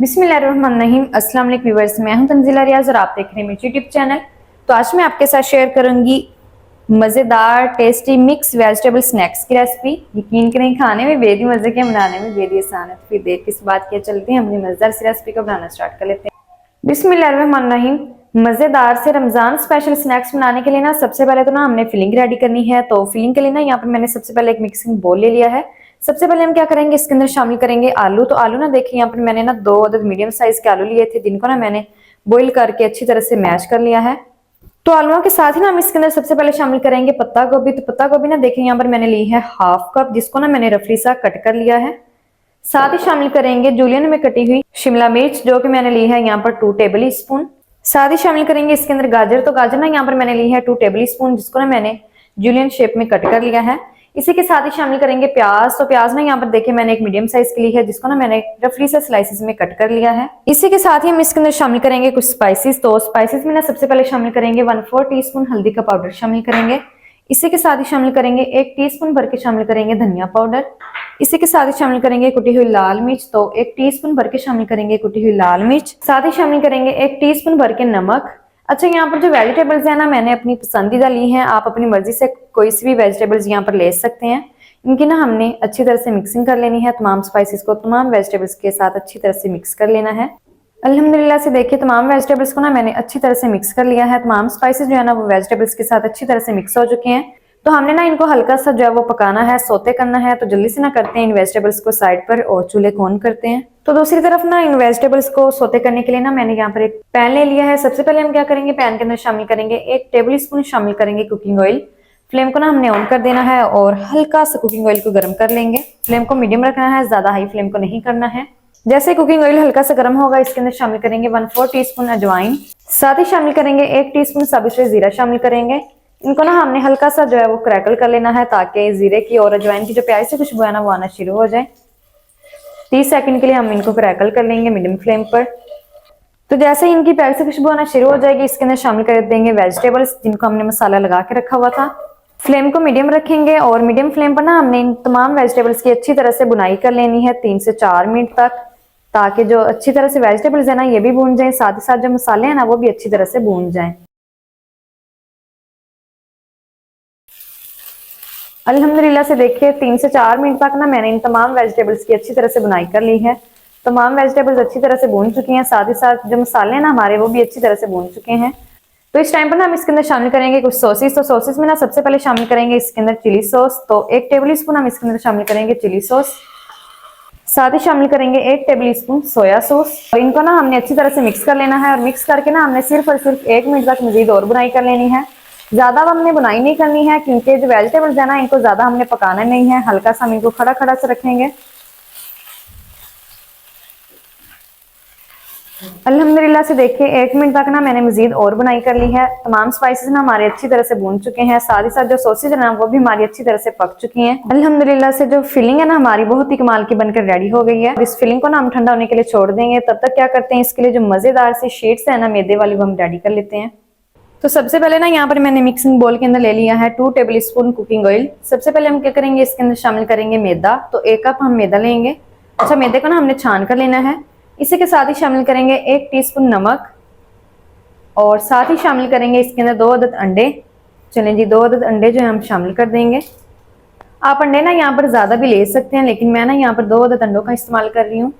बिस्मिल्लाहिर्रहमानिर्रहीम। अस्सलाम वालेकुम व्यूअर्स, मैं हूं तंजीला रियाज और आप देख रहे हैं मेरे यूट्यूब चैनल। तो आज मैं आपके साथ शेयर करूंगी मज़ेदार टेस्टी मिक्स वेजिटेबल स्नैक्स की रेसिपी। यकीन करें, खाने में बेहद मज़े के, बनाने में बेहद आसान है। तो फिर देर किस बात की, चलते हैं अपनी मज़ेदार सी रेसिपी को बनाना स्टार्ट कर लेते हैं। बिस्मिल्लाहिर्रहमानिर्रहीम। मज़ेदार से रमज़ान स्पेशल स्नैक्स बनाने के लिए ना सबसे पहले तो ना हमने फिलिंग रेडी करनी है। तो फिलिंग के लिए ना यहाँ पर मैंने सबसे पहले एक मिक्सिंग बोल ले लिया है। सबसे पहले हम क्या करेंगे, इसके अंदर शामिल करेंगे आलू। तो आलू ना देखिए, यहाँ पर मैंने ना 2 अदद मीडियम साइज के आलू लिए थे, जिनको ना मैंने बॉईल करके अच्छी तरह से मैश कर लिया है। तो आलूओं के साथ ही ना हम इसके अंदर सबसे पहले शामिल करेंगे पत्ता गोभी। तो पत्ता गोभी ना देखिए, यहाँ पर मैंने ली है हाफ कप, जिसको ना मैंने रफली सा कट कर लिया है। साथ ही शामिल करेंगे जूलियन में कटी हुई शिमला मिर्च, जो कि मैंने ली है यहाँ पर 2 टेबल स्पून। साथ ही शामिल करेंगे इसके अंदर गाजर। तो गाजर ना यहाँ पर मैंने ली है 2 टेबल स्पून, जिसको ना मैंने जूलियन शेप में कट कर लिया है। इसी के साथ ही शामिल करेंगे प्याज। तो प्याज ना यहाँ पर देखिए मैंने एक मीडियम साइज की ली है, जिसको ना मैंने रफली से स्लाइसेस में कट कर लिया है। इसी के साथ ही हम इसके अंदर शामिल करेंगे कुछ स्पाइसेस। तो स्पाइसेस में ना सबसे पहले शामिल करेंगे 1/4 टीस्पून हल्दी का पाउडर शामिल करेंगे। इसी के साथ ही शामिल करेंगे 1 टीस्पून भर के शामिल करेंगे धनिया पाउडर। इसी के साथ ही शामिल करेंगे कुटी हुई लाल मिर्च। तो 1 टीस्पून भर के शामिल करेंगे कुटी हुई लाल मिर्च। साथ ही शामिल करेंगे 1 टीस्पून भर के नमक। अच्छा, यहाँ पर जो वेजिटेबल्स है ना, मैंने अपनी पसंदीदा ली हैं। आप अपनी मर्जी से कोई सी भी वेजिटेबल्स यहाँ पर ले सकते हैं। इनकी ना हमने अच्छी तरह से मिक्सिंग कर लेनी है। तमाम स्पाइसेस को तमाम वेजिटेबल्स के साथ अच्छी तरह से मिक्स कर लेना है। अल्हम्दुलिल्लाह से देखिए, तमाम वेजिटेबल्स को ना मैंने अच्छी तरह से मिक्स कर लिया है। तमाम स्पाइसेस जो है ना वो वेजिटेबल्स के साथ अच्छी तरह से मिक्स हो चुके हैं। तो हमने ना इनको हल्का सा जो है वो पकाना है, सोते करना है। तो जल्दी से ना करते हैं इन वेजिटेबल्स को साइड पर और चूल्हे को ऑन करते हैं। तो दूसरी तरफ ना इन वेजिटेबल्स को सोते करने के लिए ना मैंने यहाँ पर एक पैन ले लिया है। सबसे पहले हम क्या करेंगे, पैन के अंदर शामिल करेंगे 1 टेबल स्पून शामिल करेंगे कुकिंग ऑयल। फ्लेम को ना हमने ऑन कर देना है और हल्का सा कुकिंग ऑयल को गर्म कर लेंगे। फ्लेम को मीडियम रखना है, ज्यादा हाई फ्लेम को नहीं करना है। जैसे कुकिंग ऑयल हल्का सा गर्म होगा, इसके अंदर शामिल करेंगे 1/4 टीस्पून अजवाइन। साथ ही शामिल करेंगे 1 टीस्पून साबुत जीरा शामिल करेंगे। इनको ना हमने हल्का सा जो है वो क्रैकल कर लेना है, ताकि जीरे की और अजवाइन की जो प्यारी सी खुशबू है ना वो आना शुरू हो जाए। 30 सेकंड के लिए हम इनको क्रैकल कर लेंगे मीडियम फ्लेम पर। तो जैसे ही इनकी प्यारी सी खुशबू आना शुरू हो जाएगी, इसके अंदर शामिल कर देंगे वेजिटेबल्स, जिनको हमने मसाला लगा के रखा हुआ था। फ्लेम को मीडियम रखेंगे और मीडियम फ्लेम पर ना हमने इन तमाम वेजिटेबल्स की अच्छी तरह से बुनाई कर लेनी है 3 से 4 मिनट तक, ताकि जो अच्छी तरह से वेजिटेबल्स है ना ये भी भून जाए, साथ ही साथ जो मसाले हैं ना वो भी अच्छी तरह से भून जाएं। अल्हम्दुलिल्लाह से देखिए 3 से 4 मिनट तक ना मैंने इन तमाम वेजिटेबल्स की अच्छी तरह से बुनाई कर ली है। तमाम वेजिटेबल्स अच्छी तरह से भून चुकी हैं, साथ ही साथ जो मसाले हैं ना हमारे वो भी अच्छी तरह से भून चुके हैं। तो इस टाइम पर ना हम इसके अंदर शामिल करेंगे कुछ सॉसेस। तो सॉसेस में ना सबसे पहले शामिल करेंगे इसके अंदर चिली सॉस। तो 1 टेबल स्पून हम इसके अंदर शामिल करेंगे चिली सॉस। साथ ही शामिल करेंगे 1 टेबल स्पून सोया सॉस। और इनको ना हमने अच्छी तरह से मिक्स कर लेना है। और मिक्स करके ना हमने सिर्फ और सिर्फ 1 मिनट तक मजीद और बुनाई कर लेनी है। ज्यादा हमने बुनाई नहीं करनी है, क्योंकि जो वेजिटेबल्स है ना इनको ज्यादा हमने पकाना नहीं है। हल्का सा हम इनको खड़ा खड़ा से रखेंगे। अल्हम्दुलिल्लाह से देखिए 1 मिनट तक ना मैंने मजीद और बुनाई कर ली है। तमाम स्पाइसेस ना हमारे अच्छी तरह से भून चुके हैं, साथ ही साथ जो सॉसेज है ना वो भी हमारी अच्छी तरह से पक चुकी हैं। अल्हम्दुलिल्लाह से जो फिलिंग है ना हमारी बहुत ही कमाल की बनकर रेडी हो गई है। इस फिलिंग को ना हम ठंडा होने के लिए छोड़ देंगे। तब तक क्या करते हैं, इसके लिए जो मजेदार सी शीट्स है ना मैदे वाली, वो हम रेडी कर लेते हैं। तो सबसे पहले ना यहाँ पर मैंने मिक्सिंग बोल के अंदर ले लिया है 2 टेबल स्पून कुकिंग ऑयल। सबसे पहले हम क्या करेंगे, इसके अंदर शामिल करेंगे मैदा। तो 1 कप हम मैदा लेंगे। अच्छा, मैदे को ना हमने छान कर लेना है। इसी के साथ ही शामिल करेंगे 1 टीस्पून नमक और साथ ही शामिल करेंगे इसके अंदर 2 अदद अंडे। चलें जी, 2 अदद अंडे जो है हम शामिल कर देंगे। आप अंडे ना यहाँ पर ज्यादा भी ले सकते हैं, लेकिन मैं ना यहाँ पर 2 अदद अंडों का इस्तेमाल कर रही हूँ।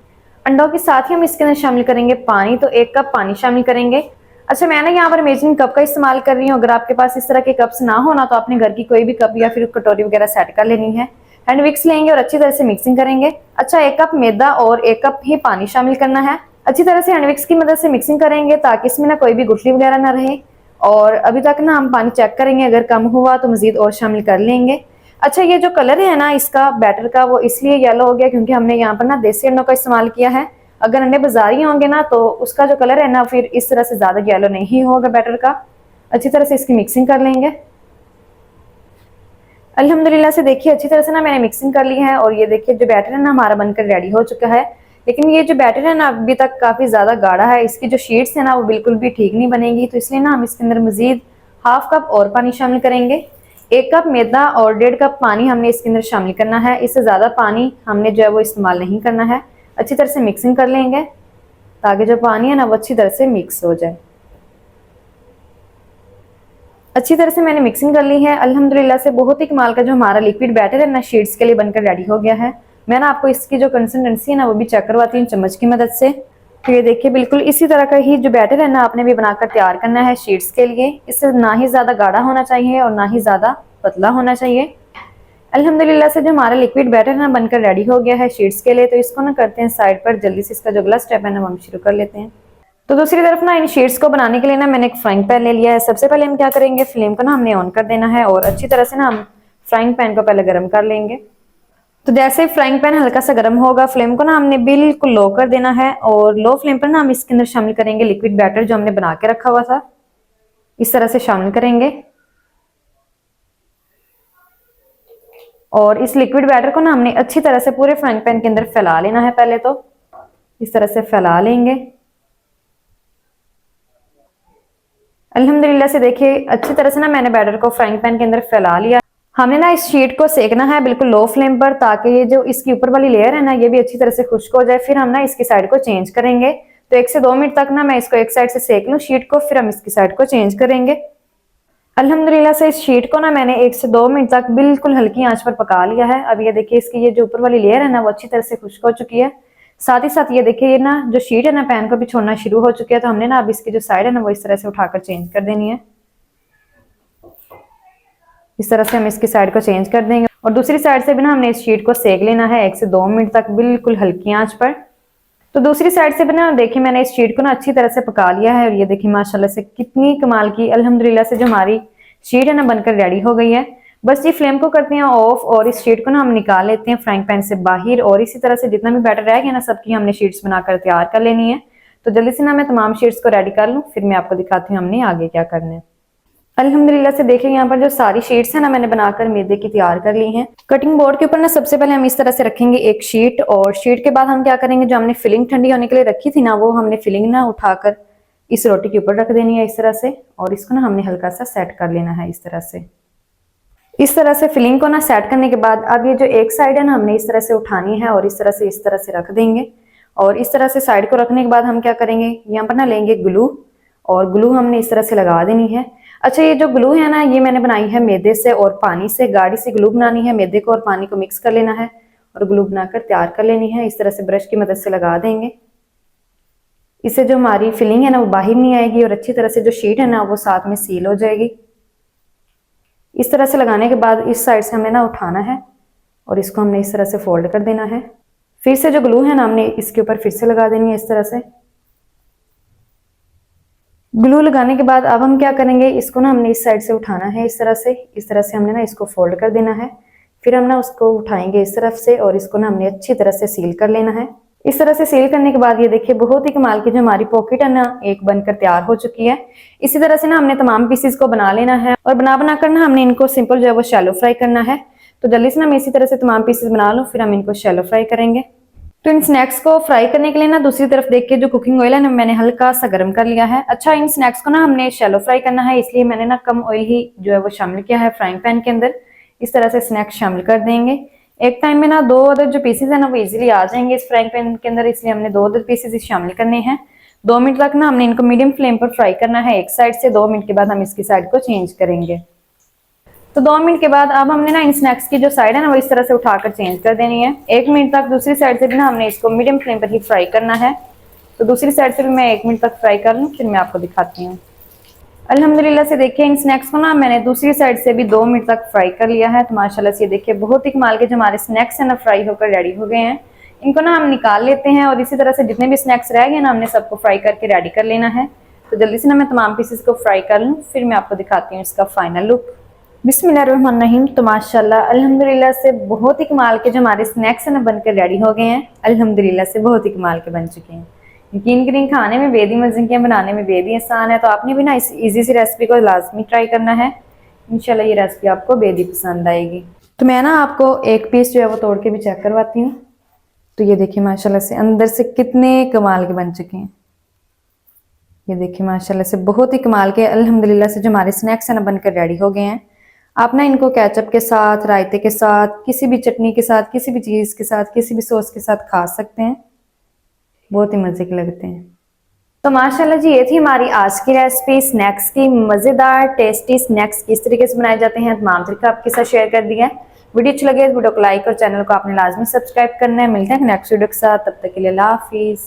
अंडों के साथ ही हम इसके अंदर शामिल करेंगे पानी। तो 1 कप पानी शामिल करेंगे। अच्छा, मैं ना यहाँ पर मेजरिंग कप का इस्तेमाल कर रही हूँ। अगर आपके पास इस तरह के कप्स ना हो ना, तो अपने घर की कोई भी कप या फिर कटोरी वगैरह सेट कर लेनी है। हैंड विक्स लेंगे और अच्छी तरह से मिक्सिंग करेंगे। अच्छा, 1 कप मैदा और 1 कप ही पानी शामिल करना है। अच्छी तरह से हैंड विक्स की मदद से मिक्सिंग करेंगे, ताकि इसमें ना कोई भी गुठली वगैरह ना रहे। और अभी तक ना हम पानी चेक करेंगे, अगर कम हुआ तो मजीद और शामिल कर लेंगे। अच्छा, ये जो कलर है ना इसका बैटर का, वो इसलिए येलो हो गया क्योंकि हमने यहाँ पर ना देसी अंडों का इस्तेमाल किया है। अगर अंडे बाजारी होंगे ना तो उसका जो कलर है ना फिर इस तरह से ज्यादा येलो नहीं होगा बैटर का। अच्छी तरह से इसकी मिक्सिंग कर लेंगे। अल्हम्दुलिल्लाह से देखिए अच्छी तरह से ना मैंने मिक्सिंग कर ली है। और ये देखिए जो बैटर है ना हमारा बनकर रेडी हो चुका है। लेकिन ये जो बैटर है ना अभी तक काफी ज्यादा गाढ़ा है। इसकी जो शीट्स है ना वो बिल्कुल भी ठीक नहीं बनेगी। तो इसलिए ना हम इसके अंदर मजीद ½ कप और पानी शामिल करेंगे। 1 कप मैदा और 1.5 कप पानी हमने इसके अंदर शामिल करना है। इससे ज्यादा पानी हमने जो है वो इस्तेमाल नहीं करना है। अच्छी तरह से मिक्सिंग कर लेंगे। ताकि जो पानी है ना वो अच्छी तरह से मिक्स हो जाए। अच्छी तरह से मैंने मिक्सिंग कर ली है। अल्हम्दुलिल्लाह से बहुत ही कमाल का जो हमारा लिक्विड बैटर है ना शीट्स के लिए बनकर रेडी हो गया है। मैं ना आपको इसकी जो कंसिस्टेंसी है ना वो भी चेक करवाती हूँ चम्मच की मदद से। तो ये देखिए बिल्कुल इसी तरह का ही जो बैटर है ना आपने भी बनाकर तैयार करना है शीट्स के लिए। इससे ना ही ज्यादा गाढ़ा होना चाहिए और ना ही ज्यादा पतला होना चाहिए। अल्हम्दुलिल्लाह से जो हमारा लिक्विड बैटर है ना बनकर रेडी हो गया है शीट्स के लिए। तो इसको ना करते हैं साइड पर, जल्दी से इसका जो अगला स्टेप है ना हम शुरू कर लेते हैं। तो दूसरी तरफ ना इन शीट्स को बनाने के लिए ना मैंने एक फ्राइंग पैन ले लिया है। सबसे पहले हम क्या करेंगे, फ्लेम को ना हमने ऑन कर देना है और अच्छी तरह से ना हम फ्राइंग पैन को पहले गर्म कर लेंगे। तो जैसे ही फ्राइंग पैन हल्का सा गर्म होगा, फ्लेम को ना हमने बिल्कुल लो कर देना है और लो फ्लेम पर ना हम इसके अंदर शामिल करेंगे लिक्विड बैटर जो हमने बना के रखा हुआ था। इस तरह से शामिल करेंगे और इस लिक्विड बैटर को ना हमने अच्छी तरह से पूरे फ्राइंग पैन के अंदर फैला लेना है। पहले तो इस तरह से फैला लेंगे। अल्हम्दुलिल्लाह से देखिए अच्छी तरह से ना मैंने बैटर को फ्राइंग पैन के अंदर फैला लिया। हमने ना इस शीट को सेकना है बिल्कुल लो फ्लेम पर, ताकि ये जो इसकी ऊपर वाली लेयर है ना ये भी अच्छी तरह से खुश्क हो जाए। फिर हम ना इसकी साइड को चेंज करेंगे। तो 1 से 2 मिनट तक ना मैं इसको एक साइड से सेक लूँ शीट को, फिर हम इसकी साइड को चेंज करेंगे। अल्हम्दुलिल्लाह से इस शीट को ना मैंने 1 से 2 मिनट तक बिल्कुल हल्की आंच पर पका लिया है। अब ये देखिए इसकी ये जो ऊपर वाली लेयर है ना वो अच्छी तरह से खुश्क हो चुकी है। साथ ही साथ ये देखिए ये ना जो शीट है ना पैन को भी छोड़ना शुरू हो चुकी है। तो हमने ना अब इसकी जो साइड है ना वो इस तरह से उठाकर चेंज कर देनी है। इस तरह से हम इसकी साइड को चेंज कर देंगे और दूसरी साइड से भी ना हमने इस शीट को सेक लेना है 1 से 2 मिनट तक बिल्कुल हल्की आंच पर। तो दूसरी साइड से भी ना देखिए मैंने इस शीट को ना अच्छी तरह से पका लिया है और ये देखिए माशाल्लाह से कितनी कमाल की अल्हम्दुलिल्लाह से जो हमारी शीट है ना बनकर रेडी हो गई है। बस ये फ्लेम को करते हैं ऑफ और इस शीट को ना हम निकाल लेते हैं फ्राइंग पैन से बाहर। और इसी तरह से जितना भी बैटर रह गया ना सबकी हमने शीट्स बनाकर तैयार कर लेनी है। तो जल्दी से ना मैं तमाम शीट्स को रेडी कर लूँ, फिर मैं आपको दिखाती हूँ हमने आगे क्या करना है। अल्हम्दुलिल्लाह से देखिए यहाँ पर जो सारी शीट्स है ना मैंने बनाकर मैदे की तैयार कर ली हैं। कटिंग बोर्ड के ऊपर ना सबसे पहले हम इस तरह से रखेंगे एक शीट और शीट के बाद हम क्या करेंगे, जो हमने फिलिंग ठंडी होने के लिए रखी थी ना वो हमने फिलिंग ना उठाकर इस रोटी के ऊपर रख देनी है इस तरह से। और इसको ना हमने हल्का सा सेट कर लेना है इस तरह से। इस तरह से फिलिंग को ना सेट करने के बाद अब ये जो एक साइड है ना हमने इस तरह से उठानी है और इस तरह से रख देंगे। और इस तरह से साइड को रखने के बाद हम क्या करेंगे, यहाँ पर ना लेंगे ग्लू और ग्लू हमने इस तरह से लगा देनी है। अच्छा ये जो ग्लू है ना ये मैंने बनाई है मैदे से और पानी से। गाढ़ी से ग्लू बनानी है, मैदे को और पानी को मिक्स कर लेना है और ग्लू बनाकर तैयार कर लेनी है। इस तरह से ब्रश की मदद से लगा देंगे। इससे जो हमारी फिलिंग है ना वो बाहर नहीं आएगी और अच्छी तरह से जो शीट है ना वो साथ में सील हो जाएगी। इस तरह से लगाने के बाद इस साइड से हमें ना उठाना है और इसको हमने इस तरह से फोल्ड कर देना है। फिर से जो ग्लू है ना हमने इसके ऊपर फिर से लगा देनी है इस तरह से। ग्लू लगाने के बाद अब हम क्या करेंगे, इसको ना हमने इस साइड से उठाना है इस तरह से हमने ना इसको फोल्ड कर देना है। फिर हम ना उसको उठाएंगे इस तरफ से और इसको ना हमने अच्छी तरह से सील कर लेना है। इस तरह से सील करने के बाद ये देखिए बहुत ही कमाल की जो हमारी पॉकेट है ना एक बनकर तैयार हो चुकी है। इसी तरह से ना हमने तमाम पीसेस को बना लेना है और बना कर ना हमने इनको सिंपल जो है वो शैलो फ्राई करना है। तो जल्दी से ना मैं इसी तरह से तमाम पीसेस बना लूँ, फिर हम इनको शैलो फ्राई करेंगे। तो इन स्नैक्स को फ्राई करने के लिए ना दूसरी तरफ देख के जो कुकिंग ऑयल है ना मैंने हल्का सा गर्म कर लिया है। अच्छा इन स्नैक्स को ना हमने शैलो फ्राई करना है, इसलिए मैंने ना कम ऑयल ही जो है वो शामिल किया है फ्राइंग पैन के अंदर। इस तरह से स्नैक्स शामिल कर देंगे। एक टाइम में ना 2 अदर जो पीसेस है ना वो इजीली आ जाएंगे इस फ्राइंग पैन के अंदर, इसलिए हमने 2 अदर पीसेस शामिल करने हैं। 2 मिनट तक ना हमने इनको मीडियम फ्लेम पर फ्राई करना है एक साइड से। 2 मिनट के बाद हम इसकी साइड को चेंज करेंगे। तो 2 मिनट के बाद अब हमने ना इन स्नैक्स की जो साइड है ना वो इस तरह से उठाकर चेंज कर देनी है। 1 मिनट तक दूसरी साइड से भी ना हमने इसको मीडियम फ्लेम पर ही फ्राई करना है। तो दूसरी साइड से भी मैं 1 मिनट तक फ्राई कर लूँ, फिर मैं आपको दिखाती हूँ। अल्हम्दुलिल्लाह से देखिए इन स्नैक्स को ना मैंने दूसरी साइड से भी 2 मिनट तक फ्राई कर लिया है। तो माशाल्लाह से ये देखिए बहुत ही कमाल के जो हमारे स्नैक्स है ना फ्राई होकर रेडी हो गए हैं। इनको ना हम निकाल लेते हैं और इसी तरह से जितने भी स्नैक्स रह गए ना हमने सबको फ्राई करके रेडी कर लेना है। तो जल्दी से ना मैं तमाम पीसेस को फ्राई कर लूँ, फिर मैं आपको दिखाती हूँ इसका फाइनल लुक। बिस्मिल्लाहिर्रहमानिर्रहीम। तो माशाल्लाह अल्हम्दुलिल्लाह से बहुत ही कमाल के जो हमारे स्नैक्स है ना बनकर रेडी हो गए हैं। अल्हम्दुलिल्लाह से बहुत ही कमाल के बन चुके हैं। यकीन करें खाने में बेहद ही मजे के, बनाने में बेहद ही आसान है। तो आपने भी ना इस इजी सी रेसिपी को लाजमी ट्राई करना है। इंशाल्लाह ये रेसिपी आपको बेहद ही पसंद आएगी। तो मैं ना आपको एक पीस जो है वो तोड़ के भी चेक करवाती हूँ। तो ये देखिए माशाल्लाह से अंदर से कितने कमाल के बन चुके हैं। ये देखिए माशाल्लाह से बहुत ही कमाल के अल्हम्दुलिल्लाह से जो हमारे स्नैक्स है ना बनकर रेडी हो गए हैं। आप ना इनको केचप के साथ, रायते के साथ, किसी भी चटनी के साथ, किसी भी चीज़ के साथ, किसी भी सॉस के साथ खा सकते हैं। बहुत ही मजे के लगते हैं। तो माशाल्लाह जी, ये थी हमारी आज की रेसिपी स्नैक्स की, मजेदार टेस्टी स्नैक्स किस तरीके से बनाए जाते हैं तमाम तरीका आपके साथ शेयर कर दिया है। वीडियो अच्छी लगे तो वीडियो को लाइक और चैनल को आपने लाजमी सब्सक्राइब करना है। मिलते हैं नेक्स्ट वीडियो के साथ, तब तक के लिए अल्लाह हाफिज।